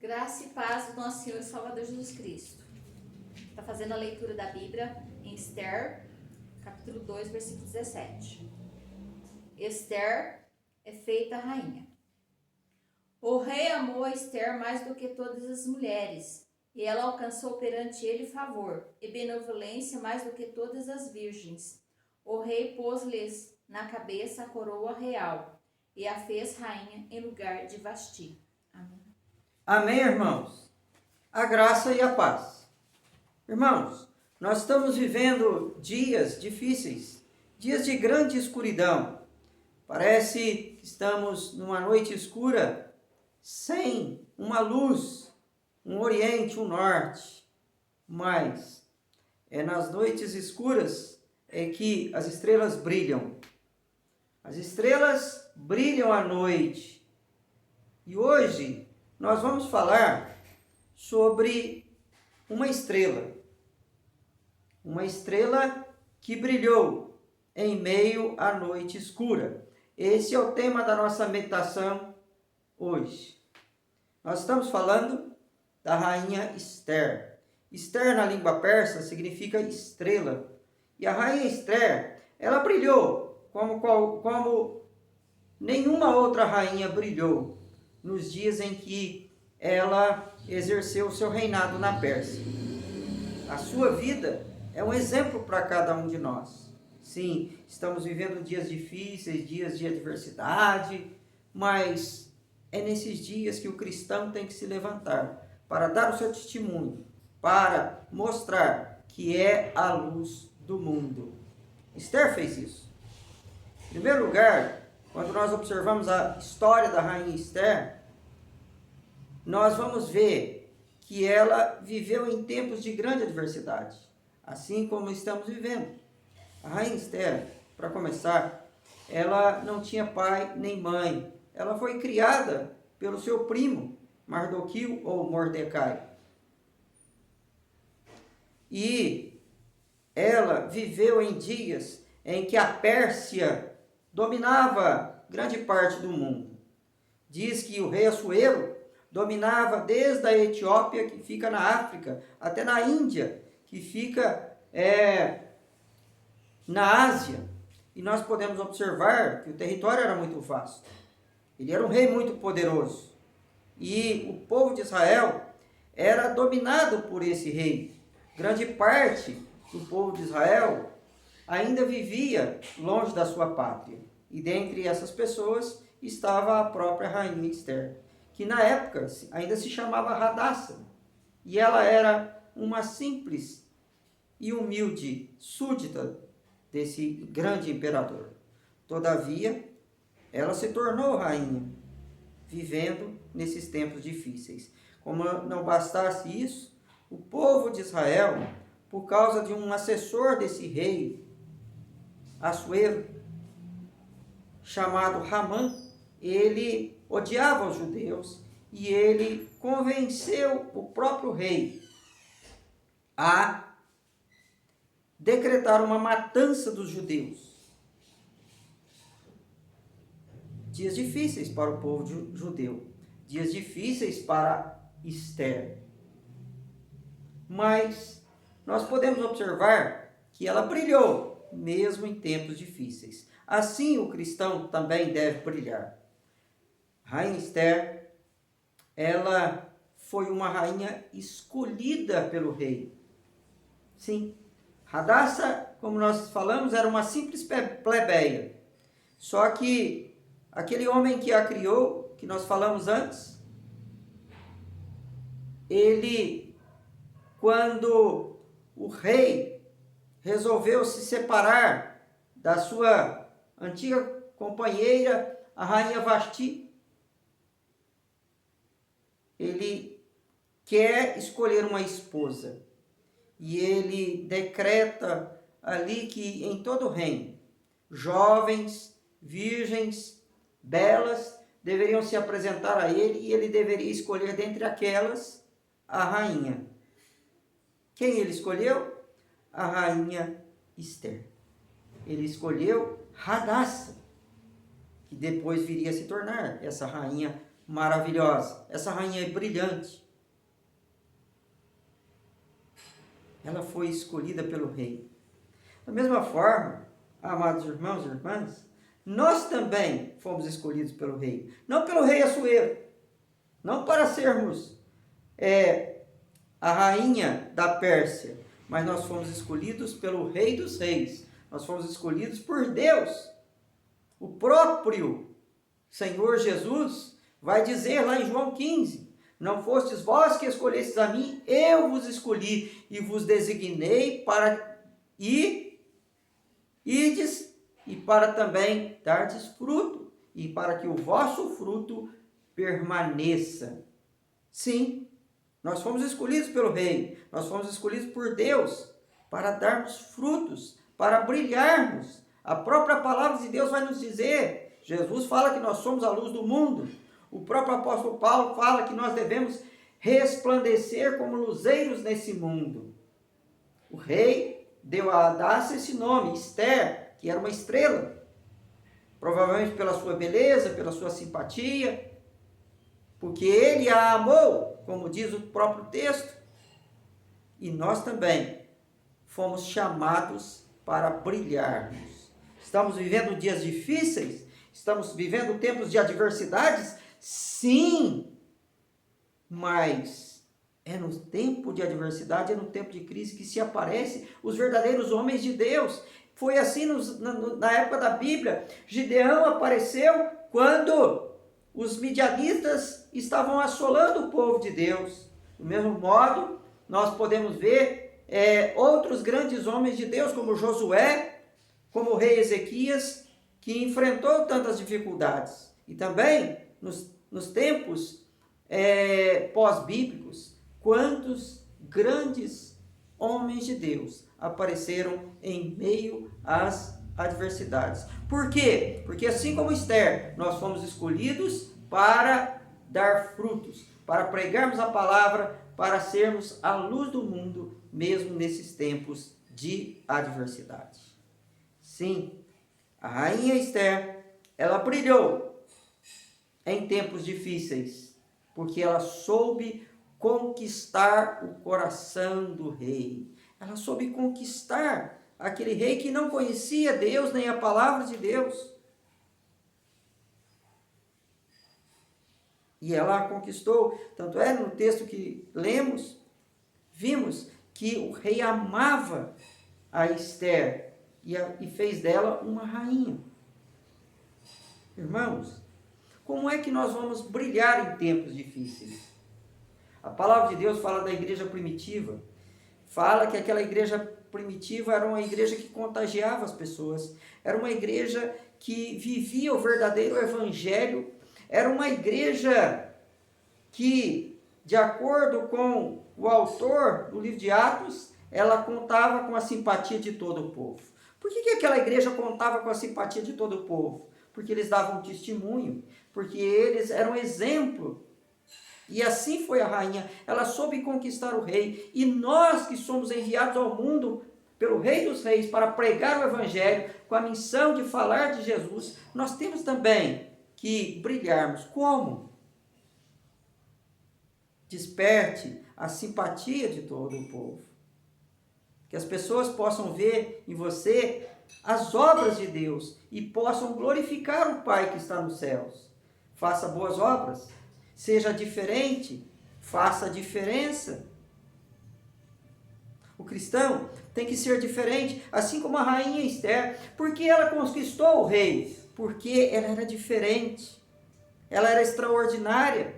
Graça e paz do nosso Senhor e Salvador Jesus Cristo. Está fazendo a leitura da Bíblia em Esther, capítulo 2, versículo 17. Esther é feita rainha. O rei amou a Esther mais do que todas as mulheres, e ela alcançou perante ele favor e benevolência mais do que todas as virgens. O rei pôs-lhes na cabeça a coroa real e a fez rainha em lugar de Vasti. Amém. Amém, irmãos? A graça e a paz. Irmãos, nós estamos vivendo dias difíceis, dias de grande escuridão. Parece que estamos numa noite escura, sem uma luz, um oriente, um norte. Mas é nas noites escuras é que as estrelas brilham. As estrelas brilham à noite. E hoje nós vamos falar sobre uma estrela que brilhou em meio à noite escura. Esse é o tema da nossa meditação hoje. Nós estamos falando da rainha Esther. Esther na língua persa significa estrela. E a rainha Esther, ela brilhou como nenhuma outra rainha brilhou nos dias em que ela exerceu o seu reinado na Pérsia. A sua vida é um exemplo para cada um de nós. Sim, estamos vivendo dias difíceis, dias de adversidade, mas é nesses dias que o cristão tem que se levantar para dar o seu testemunho, para mostrar que é a luz do mundo. Esther fez isso. Em primeiro lugar, quando nós observamos a história da rainha Esther, nós vamos ver que ela viveu em tempos de grande adversidade, assim como estamos vivendo. A rainha Esther, para começar, ela não tinha pai nem mãe. Ela foi criada pelo seu primo, Mardoqueu ou Mordecai. E ela viveu em dias em que a Pérsia dominava grande parte do mundo. Diz que o rei Assuero dominava desde a Etiópia, que fica na África, até na Índia, que fica na Ásia. E nós podemos observar que o território era muito vasto. Ele era um rei muito poderoso. E o povo de Israel era dominado por esse rei. Grande parte do povo de Israel ainda vivia longe da sua pátria. E dentre essas pessoas estava a própria rainha Esther, que na época ainda se chamava Radassa. E ela era uma simples e humilde súdita desse grande imperador. Todavia, ela se tornou rainha, vivendo nesses tempos difíceis. Como não bastasse isso, o povo de Israel, por causa de um assessor desse rei, Assuero, chamado Ramã, ele odiava os judeus e ele convenceu o próprio rei a decretar uma matança dos judeus. Dias difíceis para o povo judeu, dias difíceis para Esther. Mas nós podemos observar que ela brilhou, mesmo em tempos difíceis. Assim o cristão também deve brilhar. Rainha Esther, ela foi uma rainha escolhida pelo rei. Sim, Radassa, como nós falamos, era uma simples plebeia. Só que aquele homem que a criou, que nós falamos antes, ele, quando o rei resolveu se separar da sua antiga companheira, a rainha Vasti, ele quer escolher uma esposa. E ele decreta ali que em todo o reino, jovens, virgens, belas, deveriam se apresentar a ele e ele deveria escolher dentre aquelas a rainha. Quem ele escolheu? A rainha Esther. Ele escolheu Radassa, que depois viria a se tornar essa rainha maravilhosa. Essa rainha é brilhante. Ela foi escolhida pelo rei. Da mesma forma, amados irmãos e irmãs, nós também fomos escolhidos pelo rei. Não pelo rei Assuero. Não para sermos a rainha da Pérsia. Mas nós fomos escolhidos pelo Rei dos Reis. Nós fomos escolhidos por Deus. O próprio Senhor Jesus vai dizer lá em João 15: não fostes vós que escolhestes a mim, eu vos escolhi e vos designei para ides e para também dardes fruto, e para que o vosso fruto permaneça. Sim, nós fomos escolhidos pelo Rei, nós fomos escolhidos por Deus para darmos frutos, para brilharmos. A própria palavra de Deus vai nos dizer, Jesus fala que nós somos a luz do mundo. O próprio apóstolo Paulo fala que nós devemos resplandecer como luzeiros nesse mundo. O rei deu a Adácia esse nome, Esther, que era uma estrela. Provavelmente pela sua beleza, pela sua simpatia, porque ele a amou, como diz o próprio texto. E nós também fomos chamados para brilharmos. Estamos vivendo dias difíceis? Estamos vivendo tempos de adversidades? Sim, mas é no tempo de adversidade, é no tempo de crise que se aparecem os verdadeiros homens de Deus. Foi assim na época da Bíblia. Gideão apareceu quando os midianitas estavam assolando o povo de Deus. Do mesmo modo, nós podemos ver outros grandes homens de Deus, como Josué, como o rei Ezequias, que enfrentou tantas dificuldades. E também, nos tempos pós-bíblicos, quantos grandes homens de Deus apareceram em meio às adversidades. Por quê? Porque assim como Esther, nós fomos escolhidos para dar frutos, para pregarmos a palavra, para sermos a luz do mundo, mesmo nesses tempos de adversidade. Sim, a rainha Esther, ela brilhou em tempos difíceis, porque ela soube conquistar o coração do rei. Ela soube conquistar aquele rei que não conhecia Deus nem a palavra de Deus. E ela a conquistou. Tanto é no texto que lemos, vimos que o rei amava a Esther e fez dela uma rainha. Irmãos, como é que nós vamos brilhar em tempos difíceis? A palavra de Deus fala da igreja primitiva. Fala que aquela igreja primitiva era uma igreja que contagiava as pessoas. Era uma igreja que vivia o verdadeiro evangelho. Era uma igreja que, de acordo com o autor do livro de Atos, ela contava com a simpatia de todo o povo. Por que aquela igreja contava com a simpatia de todo o povo? Porque eles davam testemunho, porque eles eram exemplo. E assim foi a rainha, ela soube conquistar o rei. E nós que somos enviados ao mundo pelo Rei dos Reis para pregar o evangelho, com a missão de falar de Jesus, nós temos também que brilharmos. Como? Desperte a simpatia de todo o povo. Que as pessoas possam ver em você as obras de Deus e possam glorificar o Pai que está nos céus. Faça boas obras, seja diferente, faça a diferença. O cristão tem que ser diferente, assim como a rainha Esther. Por que ela conquistou o rei? Porque ela era diferente, ela era extraordinária.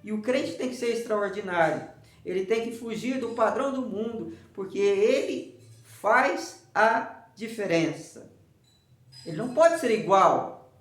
E o crente tem que ser extraordinário. Ele tem que fugir do padrão do mundo, porque ele faz a diferença. Ele não pode ser igual.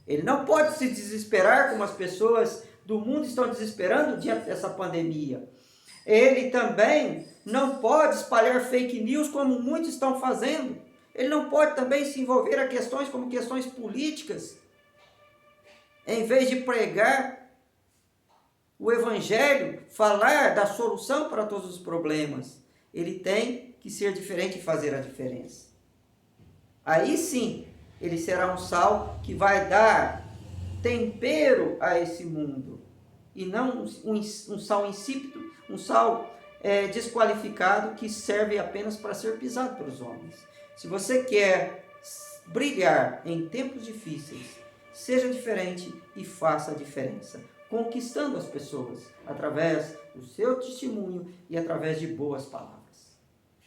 Ele não pode se desesperar como as pessoas do mundo estão desesperando diante dessa pandemia. Ele também não pode espalhar fake news como muitos estão fazendo. Ele não pode também se envolver a questões como questões políticas. Em vez de pregar o evangelho, falar da solução para todos os problemas, ele tem que ser diferente e fazer a diferença. Aí sim, ele será um sal que vai dar tempero a esse mundo, e não um sal insípido, um sal desqualificado que serve apenas para ser pisado pelos homens. Se você quer brilhar em tempos difíceis, seja diferente e faça a diferença, conquistando as pessoas através do seu testemunho e através de boas palavras.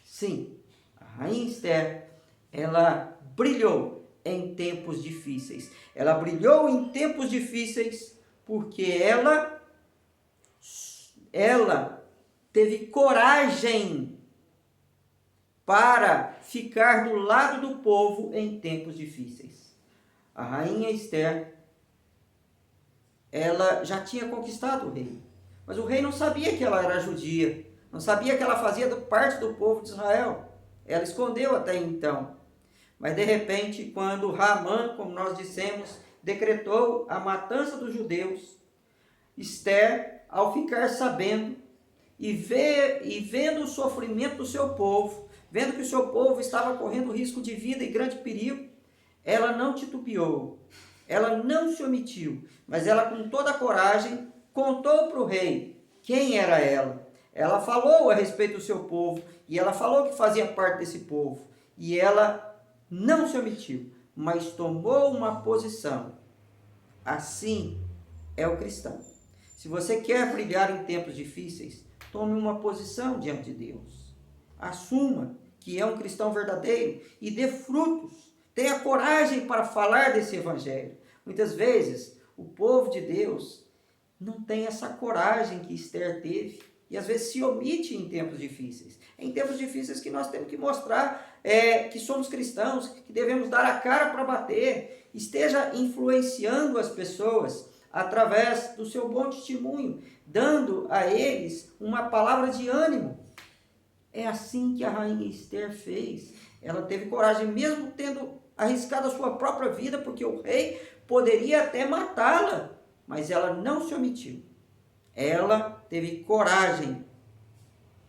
Sim, a rainha Esther, ela brilhou em tempos difíceis. Ela brilhou em tempos difíceis porque ela teve coragem para ficar do lado do povo em tempos difíceis. A rainha Esther, ela já tinha conquistado o rei, mas o rei não sabia que ela era judia, não sabia que ela fazia parte do povo de Israel. Ela escondeu até então. Mas de repente, quando Haamã, como nós dissemos, decretou a matança dos judeus, Esther, ao ficar sabendo e vendo o sofrimento do seu povo, vendo que o seu povo estava correndo risco de vida e grande perigo, ela não titubeou, ela não se omitiu, mas ela com toda a coragem contou para o rei quem era ela. Ela falou a respeito do seu povo, e ela falou que fazia parte desse povo, e ela não se omitiu, mas tomou uma posição. Assim é o cristão. Se você quer brilhar em tempos difíceis, tome uma posição diante de Deus. Assuma que é um cristão verdadeiro e dê frutos. Tenha coragem para falar desse evangelho. Muitas vezes, o povo de Deus não tem essa coragem que Esther teve e às vezes se omite em tempos difíceis. É em tempos difíceis que nós temos que mostrar que somos cristãos, que devemos dar a cara para bater. Esteja influenciando as pessoas através do seu bom testemunho, dando a eles uma palavra de ânimo. É assim que a rainha Esther fez. Ela teve coragem, mesmo tendo arriscado a sua própria vida, porque o rei poderia até matá-la, mas ela não se omitiu. Ela teve coragem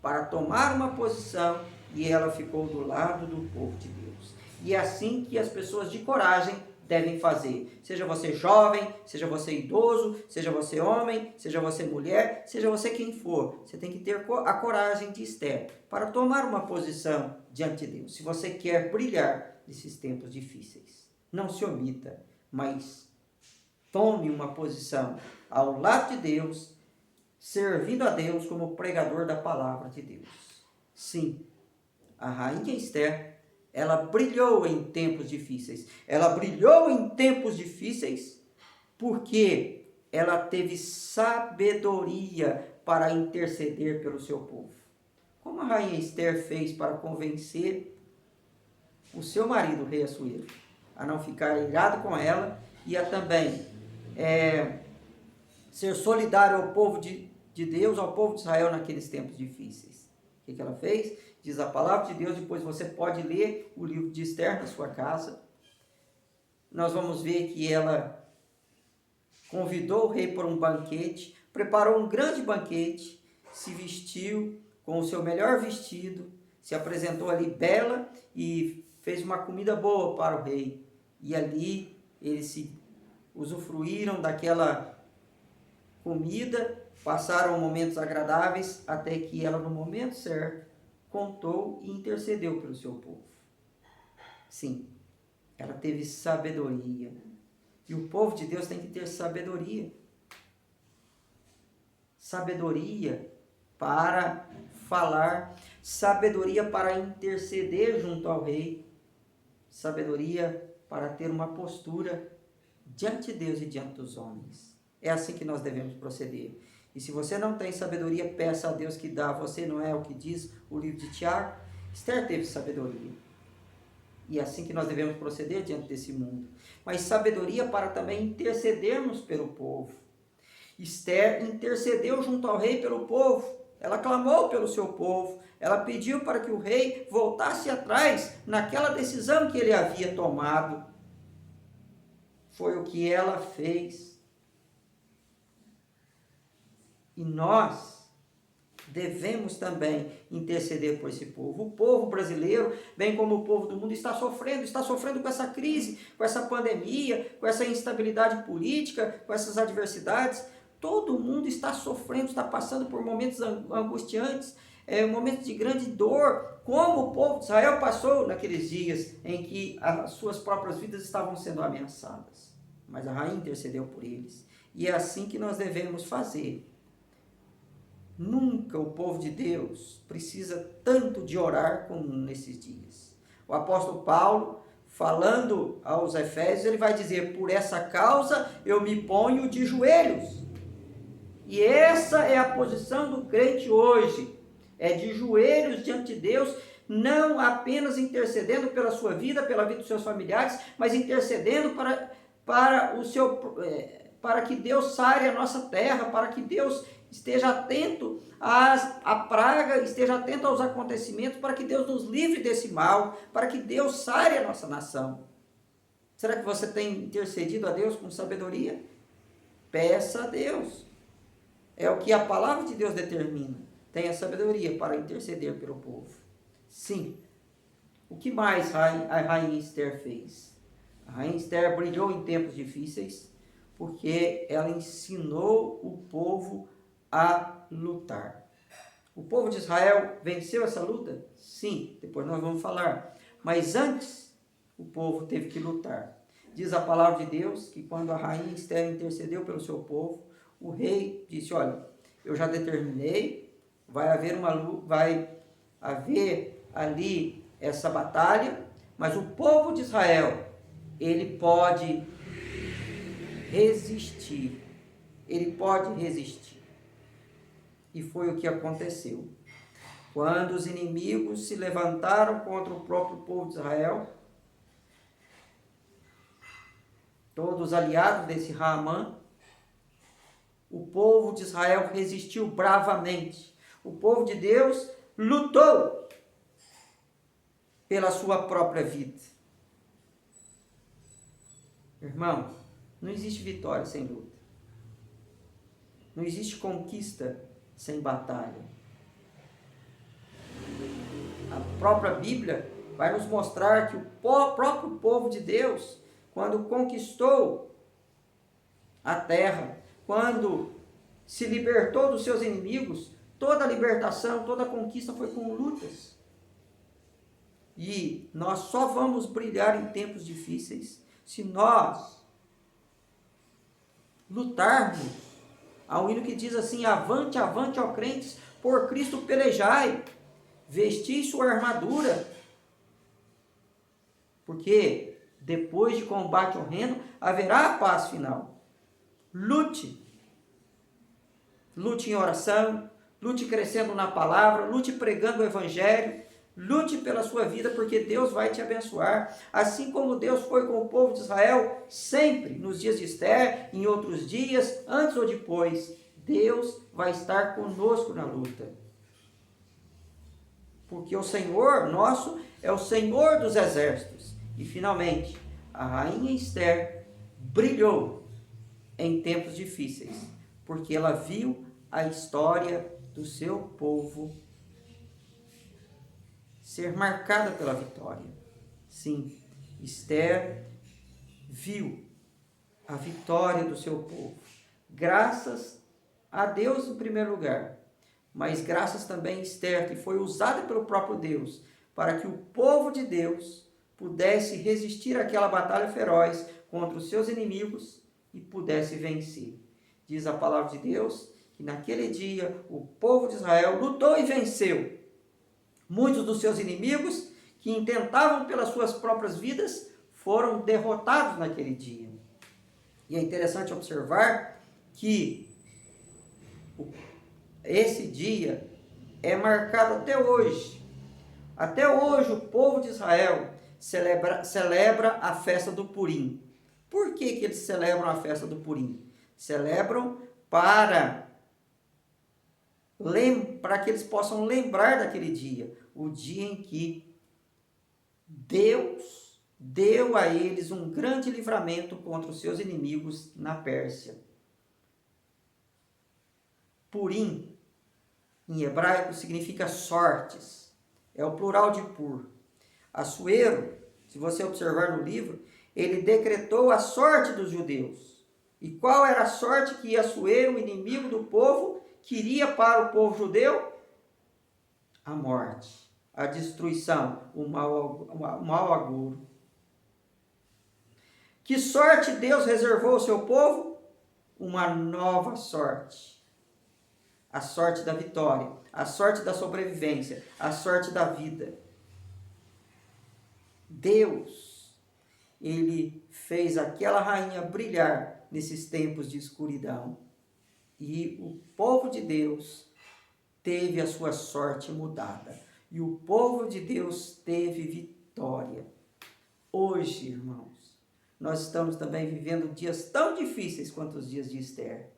para tomar uma posição e ela ficou do lado do povo de Deus. E é assim que as pessoas de coragem devem fazer. Seja você jovem, seja você idoso, seja você homem, seja você mulher, seja você quem for. Você tem que ter a coragem de Esther para tomar uma posição diante de Deus. Se você quer brilhar nesses tempos difíceis, não se omita, mas tome uma posição ao lado de Deus, servindo a Deus como pregador da palavra de Deus. Sim, a rainha Esther, ela brilhou em tempos difíceis. Ela brilhou em tempos difíceis porque ela teve sabedoria para interceder pelo seu povo. Como a rainha Esther fez para convencer o seu marido, o rei Assuero, a não ficar irado com ela e a também ser solidário ao povo de Deus, ao povo de Israel naqueles tempos difíceis. O que ela fez? Diz a palavra de Deus, depois você pode ler o livro de Esther na sua casa. Nós vamos ver que ela convidou o rei para um banquete, preparou um grande banquete, se vestiu com o seu melhor vestido, se apresentou ali bela e fez uma comida boa para o rei. E ali eles se usufruíram daquela comida, passaram momentos agradáveis, até que ela, no momento certo, contou e intercedeu pelo seu povo. Sim, ela teve sabedoria. E o povo de Deus tem que ter sabedoria. Sabedoria para falar, sabedoria para interceder junto ao rei, sabedoria para ter uma postura diante de Deus e diante dos homens. É assim que nós devemos proceder. E se você não tem sabedoria, peça a Deus que dá a você, não é o que diz o livro de Tiago? Esther teve sabedoria. E é assim que nós devemos proceder diante desse mundo. Mas sabedoria para também intercedermos pelo povo. Esther intercedeu junto ao rei pelo povo. Ela clamou pelo seu povo. Ela pediu para que o rei voltasse atrás naquela decisão que ele havia tomado. Foi o que ela fez. E nós devemos também interceder por esse povo. O povo brasileiro, bem como o povo do mundo, está sofrendo com essa crise, com essa pandemia, com essa instabilidade política, com essas adversidades. Todo mundo está sofrendo, está passando por momentos angustiantes, momentos de grande dor, como o povo de Israel passou naqueles dias em que as suas próprias vidas estavam sendo ameaçadas. Mas a rainha intercedeu por eles. E é assim que nós devemos fazer. Nunca o povo de Deus precisa tanto de orar como nesses dias. O apóstolo Paulo, falando aos Efésios, ele vai dizer: por essa causa eu me ponho de joelhos. E essa é a posição do crente hoje. É de joelhos diante de Deus, não apenas intercedendo pela sua vida, pela vida dos seus familiares, mas intercedendo para que Deus sare a nossa terra, para que Deus esteja atento à praga, esteja atento aos acontecimentos, para que Deus nos livre desse mal, para que Deus sare a nossa nação. Será que você tem intercedido a Deus com sabedoria? Peça a Deus. É o que a palavra de Deus determina. Tenha sabedoria para interceder pelo povo. Sim. O que mais a rainha Esther fez? A rainha Esther brilhou em tempos difíceis, porque ela ensinou o povo a lutar. O povo de Israel venceu essa luta? Sim, depois nós vamos falar. Mas antes, o povo teve que lutar. Diz a palavra de Deus que quando a rainha Esther intercedeu pelo seu povo, o rei disse: olha, eu já determinei, vai haver ali essa batalha, mas o povo de Israel, ele pode resistir. Ele pode resistir. E foi o que aconteceu. Quando os inimigos se levantaram contra o próprio povo de Israel, todos aliados desse Haamã, o povo de Israel resistiu bravamente. O povo de Deus lutou pela sua própria vida. Irmão, não existe vitória sem luta. Não existe conquista sem batalha. A própria Bíblia vai nos mostrar que o próprio povo de Deus, quando conquistou a terra, quando se libertou dos seus inimigos, toda a libertação, toda a conquista foi com lutas. E nós só vamos brilhar em tempos difíceis se nós lutarmos. Há um hino que diz assim: avante, avante, ó crentes, por Cristo pelejai, vestir sua armadura, porque depois de combate horrendo haverá a paz final. Lute em oração, lute crescendo na palavra, lute pregando o evangelho, lute pela sua vida, porque Deus vai te abençoar, assim como Deus foi com o povo de Israel, sempre, nos dias de Esther, em outros dias, antes ou depois, Deus vai estar conosco na luta. Porque o Senhor nosso é o Senhor dos exércitos. E finalmente, a rainha Esther brilhou em tempos difíceis, porque ela viu a história do seu povo ser marcada pela vitória. Sim, Esther viu a vitória do seu povo. Graças a Deus em primeiro lugar, mas graças também a Esther, que foi usada pelo próprio Deus, para que o povo de Deus pudesse resistir àquela batalha feroz contra os seus inimigos e pudesse vencer. Diz a palavra de Deus que naquele dia o povo de Israel lutou e venceu. Muitos dos seus inimigos que intentavam pelas suas próprias vidas foram derrotados naquele dia. E é interessante observar que esse dia é marcado até hoje. Até hoje o povo de Israel celebra a festa do Purim. Por que eles celebram a festa do Purim? Celebram para que eles possam lembrar daquele dia, o dia em que Deus deu a eles um grande livramento contra os seus inimigos na Pérsia. Purim em hebraico significa sortes. É o plural de pur. Assuero, se você observar no livro, ele decretou a sorte dos judeus. E qual era a sorte que Assuero, o inimigo do povo, queria para o povo judeu? A morte, a destruição, o mau agouro. Que sorte Deus reservou ao seu povo? Uma nova sorte. A sorte da vitória, a sorte da sobrevivência, a sorte da vida. Deus, ele fez aquela rainha brilhar nesses tempos de escuridão. E o povo de Deus teve a sua sorte mudada. E o povo de Deus teve vitória. Hoje, irmãos, nós estamos também vivendo dias tão difíceis quanto os dias de Esther.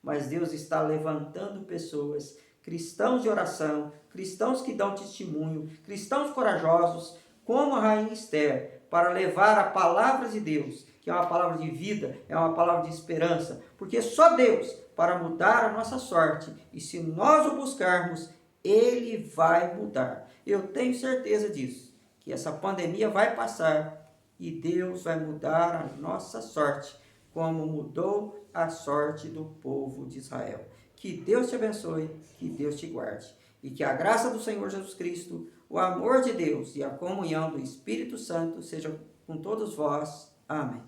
Mas Deus está levantando pessoas, cristãos de oração, cristãos que dão testemunho, cristãos corajosos, como a rainha Esther, para levar a palavra de Deus, que é uma palavra de vida, é uma palavra de esperança, porque só Deus para mudar a nossa sorte, e se nós o buscarmos, Ele vai mudar. Eu tenho certeza disso, que essa pandemia vai passar e Deus vai mudar a nossa sorte, como mudou a sorte do povo de Israel. Que Deus te abençoe, que Deus te guarde. E que a graça do Senhor Jesus Cristo, o amor de Deus e a comunhão do Espírito Santo seja com todos vós. Amém.